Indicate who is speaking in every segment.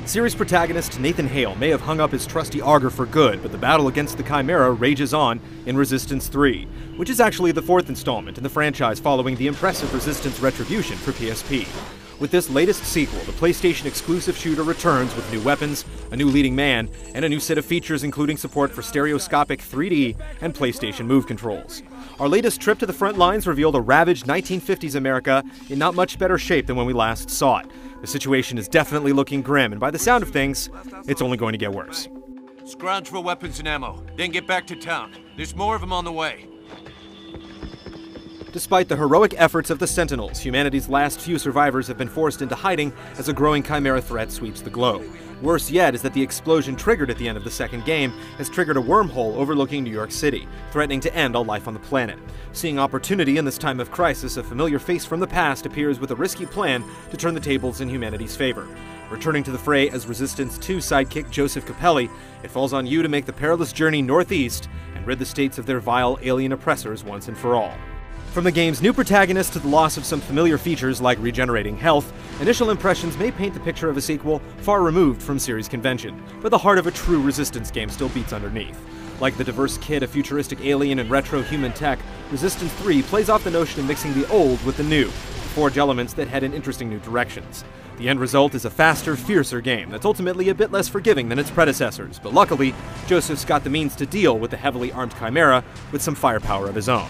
Speaker 1: Series protagonist Nathan Hale may have hung up his trusty auger for good, but the battle against the Chimera rages on in Resistance 3, which is actually the fourth installment in the franchise following the impressive Resistance Retribution for PSP. With this latest sequel, the PlayStation-exclusive shooter returns with new weapons, a new leading man, and a new set of features including support for stereoscopic 3D and PlayStation Move controls. Our latest trip to the front lines revealed a ravaged 1950s America in not much better shape than when we last saw it. The situation is definitely looking grim, and by the sound of things, it's only going to get worse.
Speaker 2: Scrounge for weapons and ammo, then get back to town. There's more of them on the way.
Speaker 1: Despite the heroic efforts of the Sentinels, humanity's last few survivors have been forced into hiding as a growing Chimera threat sweeps the globe. Worse yet is that the explosion triggered at the end of the second game has triggered a wormhole overlooking New York City, threatening to end all life on the planet. Seeing opportunity in this time of crisis, a familiar face from the past appears with a risky plan to turn the tables in humanity's favor. Returning to the fray as Resistance 2 sidekick Joseph Capelli, it falls on you to make the perilous journey northeast and rid the states of their vile alien oppressors once and for all. From the game's new protagonist to the loss of some familiar features like regenerating health, initial impressions may paint the picture of a sequel far removed from series convention, but the heart of a true Resistance game still beats underneath. Like the diverse kit of futuristic alien and retro human tech, Resistance 3 plays off the notion of mixing the old with the new, to forge elements that head in interesting new directions. The end result is a faster, fiercer game that's ultimately a bit less forgiving than its predecessors, but luckily, Joseph's got the means to deal with the heavily armed Chimera with some firepower of his own.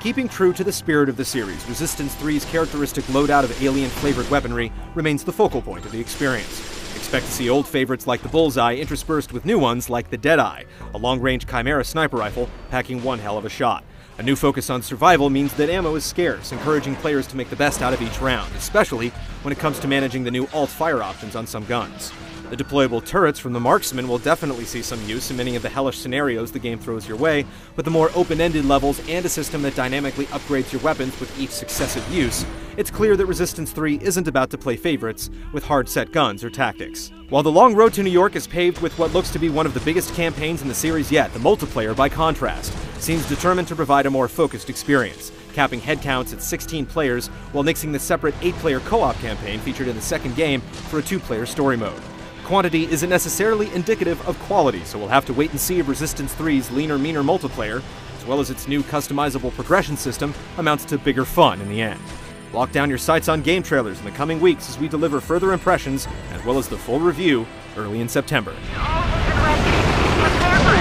Speaker 1: Keeping true to the spirit of the series, Resistance 3's characteristic loadout of alien-flavored weaponry remains the focal point of the experience. Expect to see old favorites like the Bullseye interspersed with new ones like the Deadeye, a long-range Chimera sniper rifle packing one hell of a shot. A new focus on survival means that ammo is scarce, encouraging players to make the best out of each round, especially when it comes to managing the new alt-fire options on some guns. The deployable turrets from the Marksman will definitely see some use in many of the hellish scenarios the game throws your way, but the more open-ended levels and a system that dynamically upgrades your weapons with each successive use, it's clear that Resistance 3 isn't about to play favorites with hard-set guns or tactics. While the long road to New York is paved with what looks to be one of the biggest campaigns in the series yet, the multiplayer, by contrast, seems determined to provide a more focused experience, capping headcounts at 16 players while nixing the separate 8-player co-op campaign featured in the second game for a 2-player story mode. Quantity isn't necessarily indicative of quality, so we'll have to wait and see if Resistance 3's leaner, meaner multiplayer, as well as its new customizable progression system, amounts to bigger fun in the end. Lock down your sights on game trailers in the coming weeks as we deliver further impressions, as well as the full review, early in September.
Speaker 3: All ready. Prepare for